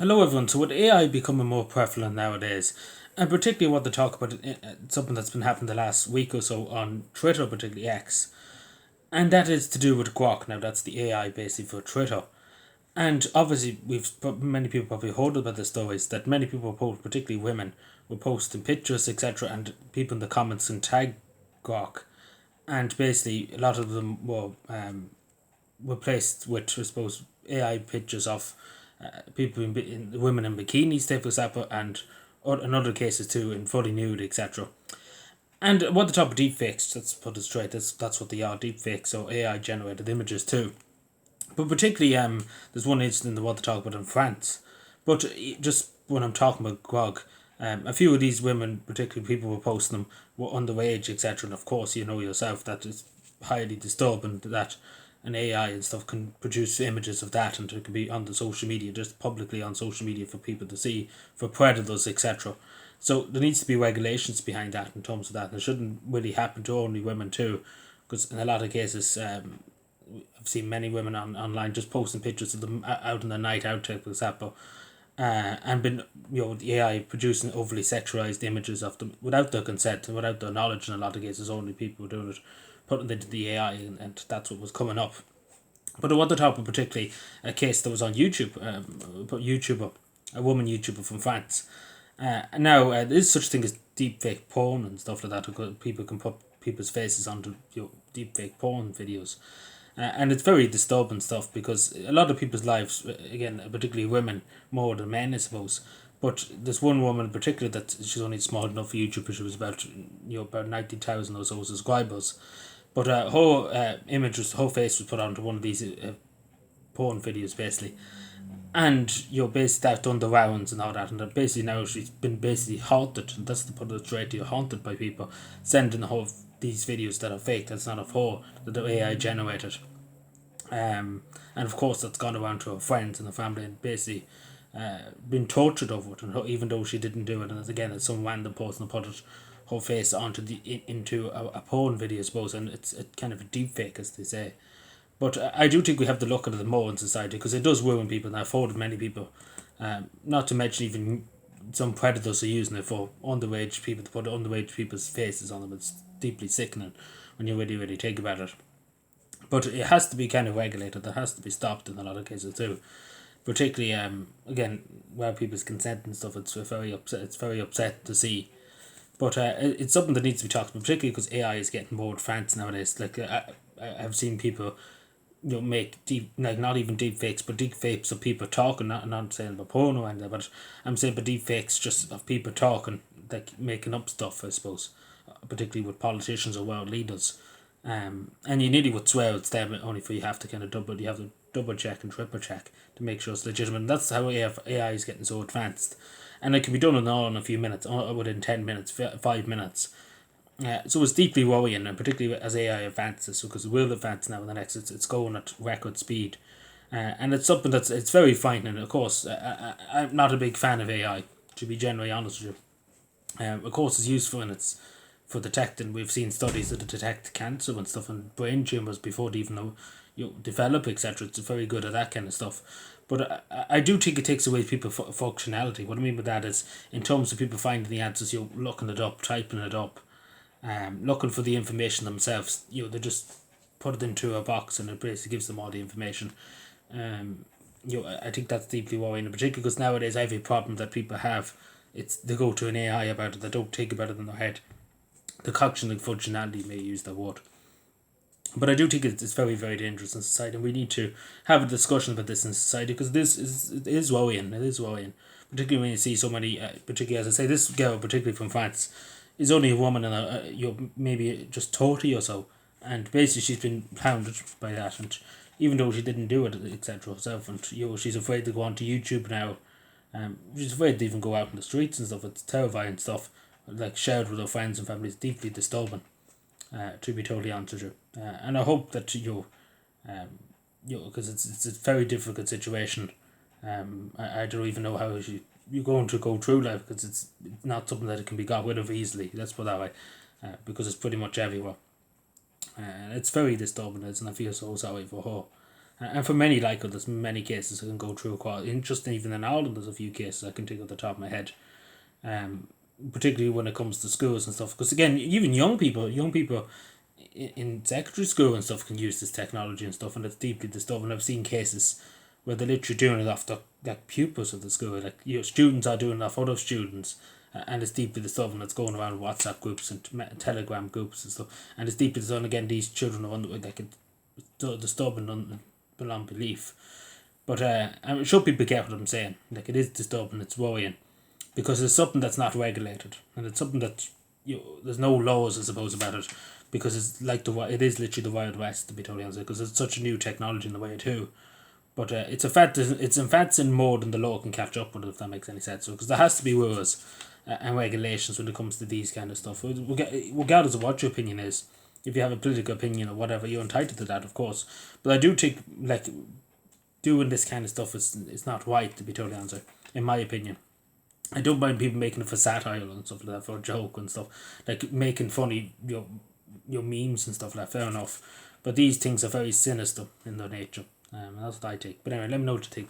Hello everyone. So with AI becoming more prevalent nowadays, and particularly what they talk about, something that's been happening the last week or so on Twitter, particularly X, and that is to do with Grok. Now that's the AI basically for Twitter, and obviously many people probably heard about the stories that many people post, particularly women, were posting pictures etc. and people in the comments and tag Grok, and basically a lot of them were placed with, I suppose, AI pictures of people women in bikinis, say for example, and in other cases too, in fully nude, etc. And what the top of deepfakes, let's put it straight, that's what they are, deepfakes, so AI generated images too. But particularly, there's one incident I want to talk about in France. But just when I'm talking about Grog, a few of these women, particularly people who were posting them, were underage, etc. And of course, you know yourself that it's highly disturbing that an AI and stuff can produce images of that, and it can be on the social media, just publicly on social media for people to see, for predators, etc. So there needs to be regulations behind that in terms of that, and it shouldn't really happen to only women too, because in a lot of cases, I've seen many women online just posting pictures of them out on the night out, for example, and been, the AI producing overly sexualized images of them without their consent and without their knowledge. In a lot of cases, only people doing it, putting it into the AI, and that's what was coming up. But I want to talk about particularly a case that was on YouTube, a woman YouTuber from France. Now there is such thing as deepfake porn and stuff like that. Because people can put people's faces onto deepfake porn videos, and it's very disturbing stuff because a lot of people's lives, again, particularly women, more than men, I suppose. But there's one woman in particular that she's only small enough for YouTube, but she was about 90,000 or so subscribers. But her face was put onto one of these porn videos basically, and basically that done the rounds and all that, and that basically now she's been basically haunted, and that's the put it straight to you, haunted by people sending her these videos that are fake, that's not of her, that the AI generated. And of course that's gone around to her friends and her family, and basically been tortured over it, and even though she didn't do it, and again it's some random person put it, her face onto into a porn video, I suppose, and it's kind of a deep fake, as they say. But I do think we have to look at it more in society, because it does ruin people, and I've heard of many people, not to mention even some predators are using it for underage people, to put underage people's faces on them. It's deeply sickening when you really, really think about it. But it has to be kind of regulated. That has to be stopped in a lot of cases too. Particularly, again, where people's consent and stuff. It's very upset. It's very upset to see. But it's something that needs to be talked about, particularly because AI is getting more advanced nowadays. Like I've seen people, make deep, like not even deep fakes, but deep fakes of people talking. Not saying about porn or anything, but I'm saying but deep fakes just of people talking, like making up stuff, I suppose, particularly with politicians or world leaders. And you nearly would swear it's them, only for you have to kind of double check and triple check to make sure it's legitimate. And that's how AI is getting so advanced, and it can be done in a few minutes, or within 10 minutes, 5 minutes. So it's deeply worrying, and particularly as AI advances, because it will advance now in the next. It's going at record speed, and it's something it's very frightening. Of course, I'm not a big fan of AI, to be generally honest with you. Of course, it's useful and it's for detecting. We've seen studies that detect cancer and stuff and brain tumors before they even know, develop, etc. It's very good at that kind of stuff. But I do think it takes away people's functionality. What I mean by that is, in terms of people finding the answers, looking it up, typing it up, looking for the information themselves. They just put it into a box and it basically gives them all the information. I think that's deeply worrying, particularly because nowadays every problem that people have, they go to an AI about it. They don't think about it in their head. The cognitive functionality, may use that word. But I do think it's very, very dangerous in society, and we need to have a discussion about this in society, because it is worrying. It is worrying, particularly when you see so many. Particularly, as I say, this girl, particularly from France, is only a woman, and maybe just 30 or so, and basically she's been hounded by that, and even though she didn't do it, etc. herself, and she's afraid to go onto YouTube now. She's afraid to even go out in the streets and stuff. It's terrifying stuff. Like, shared with her friends and family, is deeply disturbing. To be totally honest with you, and I hope that because it's a very difficult situation. I don't even know how you're going to go through life, because it's not something that it can be got rid of easily. Let's put it that way, because it's pretty much everywhere. It's very disturbing, and I feel so sorry for her. And for many like it, there's many cases I can go through quite interesting. Even in Ireland, there's a few cases I can think off the top of my head. Um, Particularly when it comes to schools and stuff. Because again, even young people in secondary school and stuff can use this technology and stuff, and it's deeply disturbing. I've seen cases where they're literally doing it off the like pupils of the school, like students are doing it off other students, and it's deeply disturbing. It's going around WhatsApp groups and Telegram groups and stuff, and it's deeply disturbing. Again, these children are under like it's disturbing beyond belief. But I'm sure people get what I'm saying. Like it is disturbing, it's worrying, because it's something that's not regulated, and it's something that there's no laws, I suppose, about it, because it's like it is literally the Wild West, to be totally honest, because it's such a new technology in the way too. But it's a fact. It's in fact in more than the law can catch up with, if that makes any sense. So because there has to be rules and regulations when it comes to these kind of stuff. Regardless of what your opinion is, if you have a political opinion or whatever, you're entitled to that, of course. But I do think like doing this kind of stuff is it's not right, to be totally honest, in my opinion. I don't mind people making it for satire and stuff like that, for a joke and stuff, like making funny your memes and stuff like that. Fair enough, but these things are very sinister in their nature, and that's what I take. But anyway, let me know what you think.